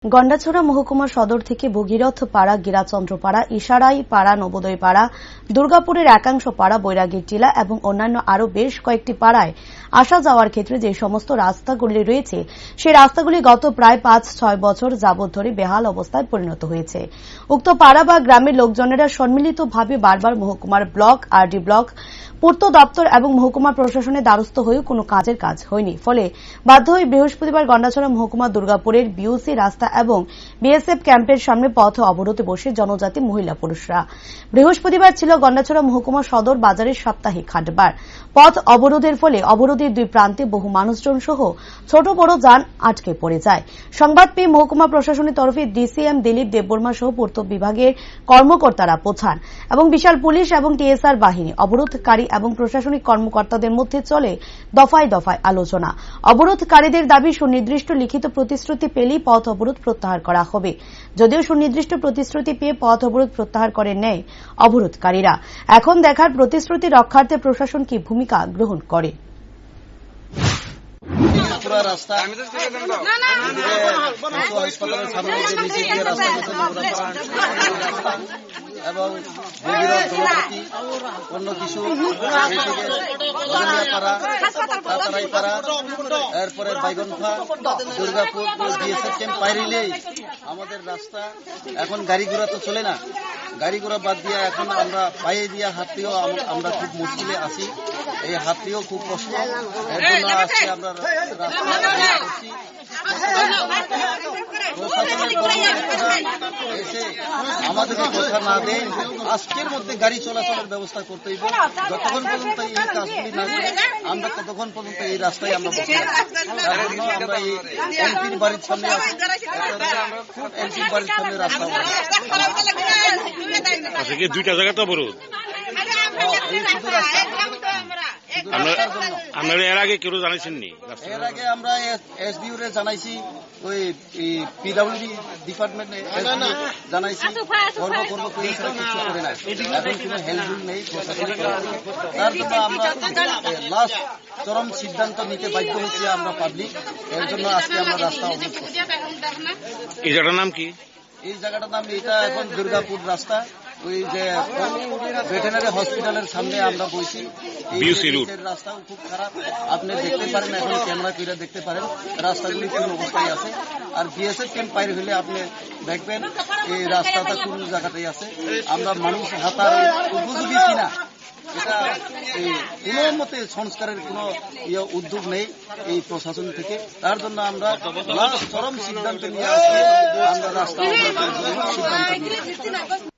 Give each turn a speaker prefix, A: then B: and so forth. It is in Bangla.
A: গন্ডাছড়া মহকুমা সদর থেকে ভগীরথ পাড়া, গিরাচন্দ্র পাড়া, ইশারাই পাড়া, নবোদয় পাড়া, দুর্গাপুরের একাংশ পাড়া, বৈরাগীর টিলা এবং অন্যান্য আরও বেশ কয়েকটি পাড়ায় আসা যাওয়ার ক্ষেত্রে যে সমস্ত রাস্তাগুলি রয়েছে সেই রাস্তাগুলি গত প্রায় ৫-৬ বছর যাবৎ ধরে বেহাল অবস্থায় পরিণত হয়েছে। উক্ত পাড়া বা গ্রামের লোকজনেরা সম্মিলিতভাবে বারবার মহকুমার ব্লক, আরডি ব্লক, পূর্ত দপ্তর এবং মহকুমা প্রশাসনের দ্বারস্থ হয়েও কোনো কাজের কাজ হয়নি। ফলে বাধ্য হয়ে বৃহস্পতিবার গন্ডাছড়া মহকুমা দুর্গাপুরের বিওসি রাস্তা এবং বিএসএফ ক্যাম্পের সামনে পথ অবরোধে বসে জনজাতি মহিলা পুরুষরা। বৃহস্পতিবার ছিল গন্ডাছড়া মহকুমা সদর বাজারের সাপ্তাহিক হাটবার। পথ অবরোধের ফলে অবরোধের দুই প্রান্তে বহু মানুষজন সহ ছোট বড় যান আটকে পড়ে যায়। সংবাদ পেয়ে মহকুমা প্রশাসনের তরফে ডিসিএম দিলীপ দেববর্মা সহ পূর্ত বিভাগের কর্মকর্তারা পৌঁছান এবং বিশাল পুলিশ এবং টিএসআর বাহিনী অবরোধকারী এবং প্রশাসনিক কর্মকর্তাদের মধ্যে চলে দফায় দফায় আলোচনা। অবরোধকারীদের দাবি সুনির্দিষ্ট লিখিত প্রতিশ্রুতি পেলেই পথ অবরোধ প্রত্যাহার করা হবে। যদিও সুনির্দিষ্ট প্রতিশ্রুতি পেয়ে পথ অবরোধ প্রত্যাহার করে নেয় অবরোধকারীরা। এখন দেখার প্রতিশ্রুতি রক্ষার্থে প্রশাসন কি ভূমিকা গ্রহণ করে।
B: রাস্তা হাসপাতালের সামনে যে নিচে দিয়ে রাস্তা গেছে এবং জনপতি অন্য কিছু পাড়া এরপরে বাইগনফা দুর্গাপুর বিএসএফ ক্যাম্প পাইরিলেই আমাদের রাস্তা। এখন গাড়ি ঘোড়া তো চলে না, গাড়ি ঘোড়া বাদ দিয়ে এখন আমরা পায়ে দিয়ে হাঁটতেও আমরা খুব মুশকিলে আছি। এই হাঁটতেও খুব কষ্ট। এর জন্য আজকে আমরা এসে আমাদেরকে কথা না দেয় আজকের মধ্যে গাড়ি চলাচলের ব্যবস্থা করতে হইব। যতক্ষণ পর্যন্ত এই কাজগুলি না করে আমরা ততক্ষণ পর্যন্ত এই রাস্তায় আমরা বসে তার জন্য আমরা এই এমপির বাড়ির সামনে আছি। এমপির বাড়ির সামনে রাস্তা
C: দুইটা জায়গা তো অবরোধ।
B: এই শুধু রাস্তা
C: আপনারা এর আগে কেউ জানাইছেননি?
B: এর আগে আমরা এসডিও রে জানাইছি, ওই পিডব্লিউডি ডিপার্টমেন্ট জানাইছি, করবো কিছু করে না। এখন কোনো হেল্পফুল নেই প্রশাসনিক। তার জন্য আমরা লাস্ট চরম সিদ্ধান্ত নিতে বাধ্য হচ্ছি আমরা পাবলিক। এর জন্য আজকে আমরা রাস্তা অবরোধ করছি।
C: এই জায়গাটার নাম কি?
B: এই জায়গাটার নাম এটা এখন দুর্গাপুর রাস্তা। ওই যে ভেটেনারি হসপিটালের সামনে আমরা বসি। রাস্তাও খুব খারাপ, আপনি দেখতে পারেন, এখন ক্যামেরা করে দেখতে পারেন রাস্তাগুলি কোন অবস্থায় আছে। আর বিএসএফ ক্যাম্প পাইরে হলে আপনি দেখবেন এই রাস্তাটা কোন জায়গাটাই আছে। আমরা মানুষ হাঁটার উপযোগী কিনা এটা কোনো মতে সংস্কারের কোনো উদ্যোগ নেই এই প্রশাসন থেকে। তার জন্য আমরা চরম সিদ্ধান্ত নিয়ে আসছি, আমরা রাস্তা সিদ্ধান্ত নিয়ে